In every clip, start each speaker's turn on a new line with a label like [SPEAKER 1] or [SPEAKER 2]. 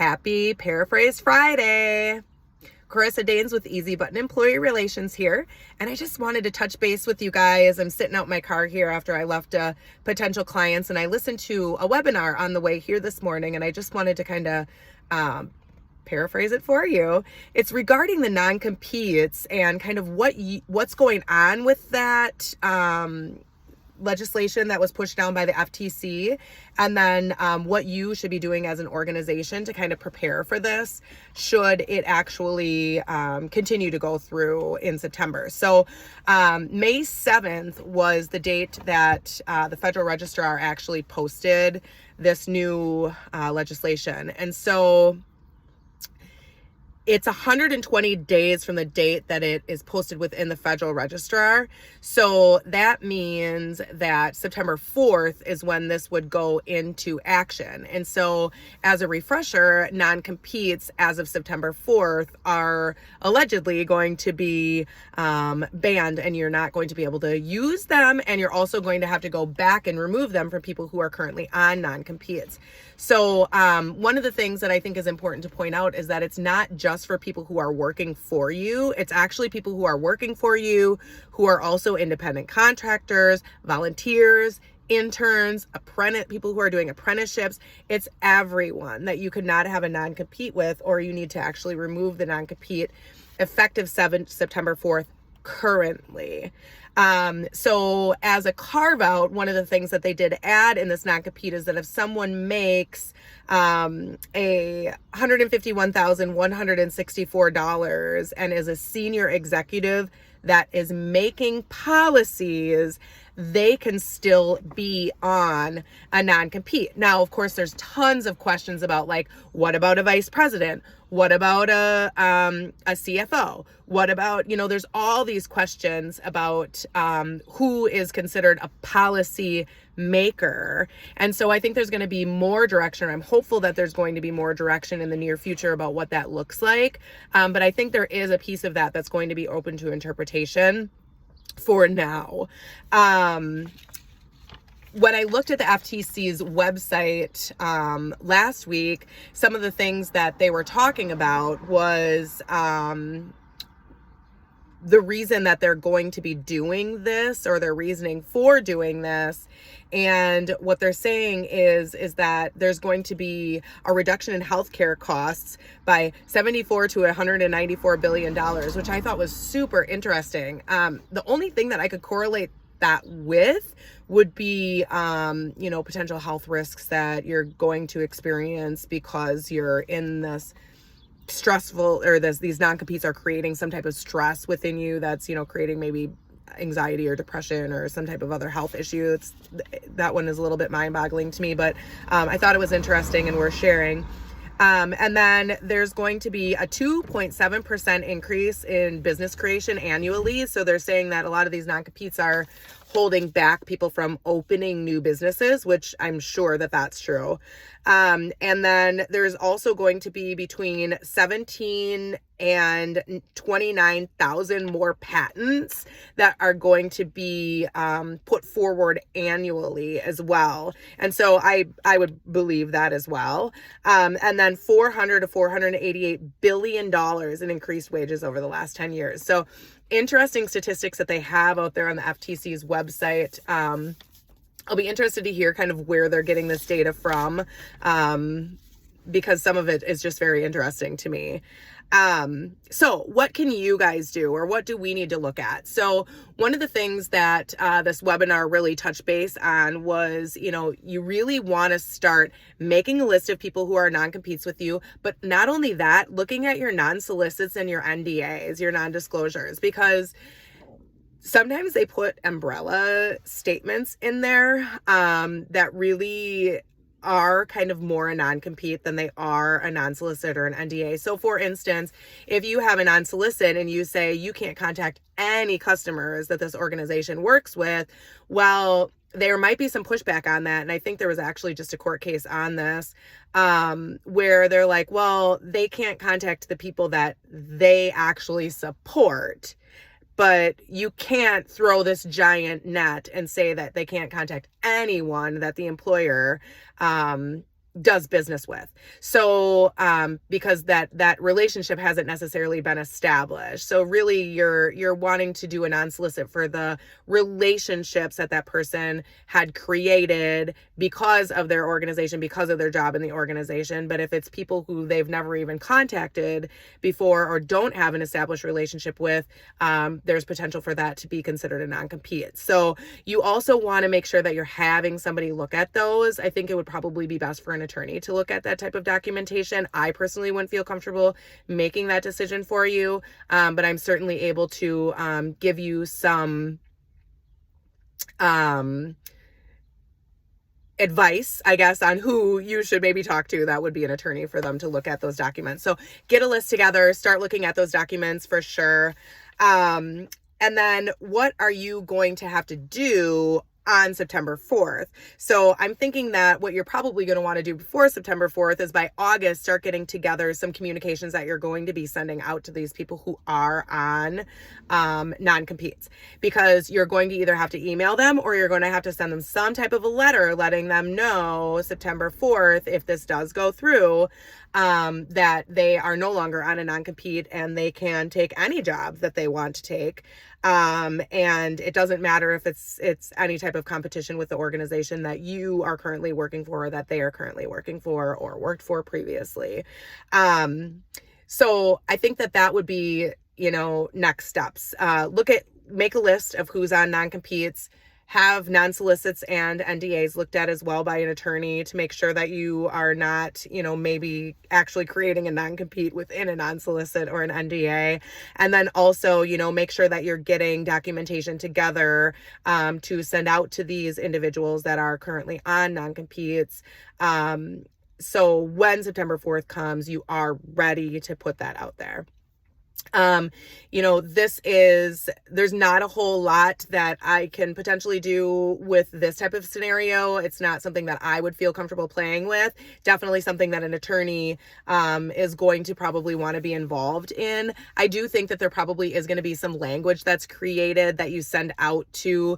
[SPEAKER 1] Happy Paraphrase Friday. Carissa Danes with Easy Button Employee Relations here. And I just wanted to touch base with you guys. I'm sitting out in my car here after I left potential clients, and I listened to a webinar on the way here this morning, and I just wanted to kind of paraphrase it for you. It's regarding the non-competes and kind of what's going on with that legislation that was pushed down by the FTC, and then what you should be doing as an organization to kind of prepare for this should it actually continue to go through in September. So May 7th was the date that the Federal Registrar actually posted this new legislation. And so it's 120 days from the date that it is posted within the Federal Registrar. So that means that September 4th is when this would go into action. And so as a refresher, non-competes as of September 4th are allegedly going to be banned, and you're not going to be able to use them. And you're also going to have to go back and remove them from people who are currently on non-competes. So one of the things that I think is important to point out is that it's not just for people who are working for you. It's actually people who are working for you, who are also independent contractors, volunteers, interns, people who are doing apprenticeships. It's everyone that you could not have a non-compete with, or you need to actually remove the non-compete effective September 4th currently. So as a carve out, one of the things that they did add in this non-compete is that if someone makes a $151,164 and is a senior executive that is making policies, they can still be on a non-compete. Now, of course, there's tons of questions about, like, what about a vice president? What about a CFO? What about, there's all these questions about who is considered a policy maker. And so I think there's going to be more direction. I'm hopeful that there's going to be more direction in the near future about what that looks like. But I think there is a piece of that that's going to be open to interpretation for now. When I looked at the FTC's website last week, some of the things that they were talking about was the reason that they're going to be doing this, or their reasoning for doing this. And what they're saying is that there's going to be a reduction in healthcare costs by $74 to $194 billion, which I thought was super interesting. The only thing that I could correlate that with would be, potential health risks that you're going to experience because you're in this stressful, or these non-competes are creating some type of stress within you that's, creating maybe anxiety or depression or some type of other health issue. That one is a little bit mind-boggling to me, but I thought it was interesting and worth sharing. And then there's going to be a 2.7% increase in business creation annually. So they're saying that a lot of these non-competes are holding back people from opening new businesses, which I'm sure that that's true. And then there's also going to be between 17 and 29,000 more patents that are going to be put forward annually as well. And so I would believe that as well. And then $400 to $488 billion in increased wages over the last 10 years. So interesting statistics that they have out there on the FTC's website. I'll be interested to hear kind of where they're getting this data from, because some of it is just very interesting to me. So what can you guys do, or what do we need to look at? So one of the things that this webinar really touched base on was, you really want to start making a list of people who are non-competes with you, but not only that, looking at your non-solicits and your NDAs, your non-disclosures, because sometimes they put umbrella statements in there that really are kind of more a non-compete than they are a non-solicit or an NDA. So for instance, if you have a non-solicit and you say you can't contact any customers that this organization works with, well, there might be some pushback on that. And I think there was actually just a court case on this where they're like, well, they can't contact the people that they actually support. But you can't throw this giant net and say that they can't contact anyone that the employer does business with. So because that relationship hasn't necessarily been established. So really you're wanting to do a non-solicit for the relationships that person had created because of their organization, because of their job in the organization. But if it's people who they've never even contacted before or don't have an established relationship with, there's potential for that to be considered a non-compete. So you also want to make sure that you're having somebody look at those. I think it would probably be best for an attorney to look at that type of documentation. I personally wouldn't feel comfortable making that decision for you, but I'm certainly able to give you some advice, I guess, on who you should maybe talk to. That would be an attorney for them to look at those documents. So get a list together, start looking at those documents for sure. And then what are you going to have to do on September 4th? So I'm thinking that what you're probably going to want to do before September 4th is by August, start getting together some communications that you're going to be sending out to these people who are on non-competes, because you're going to either have to email them or you're going to have to send them some type of a letter letting them know September 4th, if this does go through, that they are no longer on a non-compete and they can take any job that they want to take. And it doesn't matter if it's any type of competition with the organization that you are currently working for, or that they are currently working for or worked for previously. So I think that would be, next steps. Make a list of who's on non-competes, have non-solicits and NDAs looked at as well by an attorney to make sure that you are not, maybe actually creating a non-compete within a non-solicit or an NDA. And then also, make sure that you're getting documentation together to send out to these individuals that are currently on non-competes. So when September 4th comes, you are ready to put that out there. There's not a whole lot that I can potentially do with this type of scenario. It's not something that I would feel comfortable playing with. Definitely something that an attorney is going to probably want to be involved in. I do think that there probably is going to be some language that's created that you send out to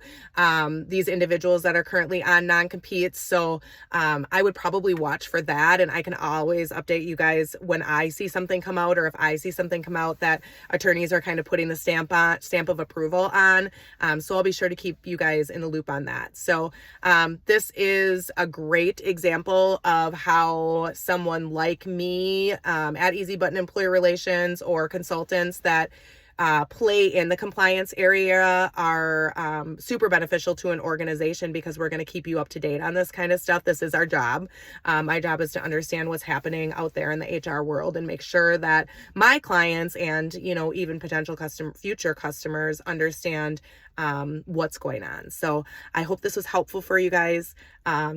[SPEAKER 1] these individuals that are currently on non-competes. So I would probably watch for that, and I can always update you guys when I see something come out, or if I see something come out that attorneys are kind of putting the stamp of approval on. So I'll be sure to keep you guys in the loop on that. So this is a great example of how someone like me at Easy Button Employer Relations, or consultants that play in the compliance area, are super beneficial to an organization, because we're going to keep you up to date on this kind of stuff. This is our job. My job is to understand what's happening out there in the HR world and make sure that my clients and, even potential future customers understand what's going on. So I hope this was helpful for you guys.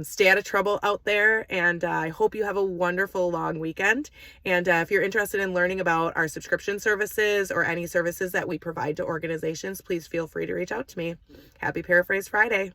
[SPEAKER 1] Stay out of trouble out there, and I hope you have a wonderful long weekend. And if you're interested in learning about our subscription services or any services that we provide to organizations, please feel free to reach out to me. Happy Paraphrase Friday.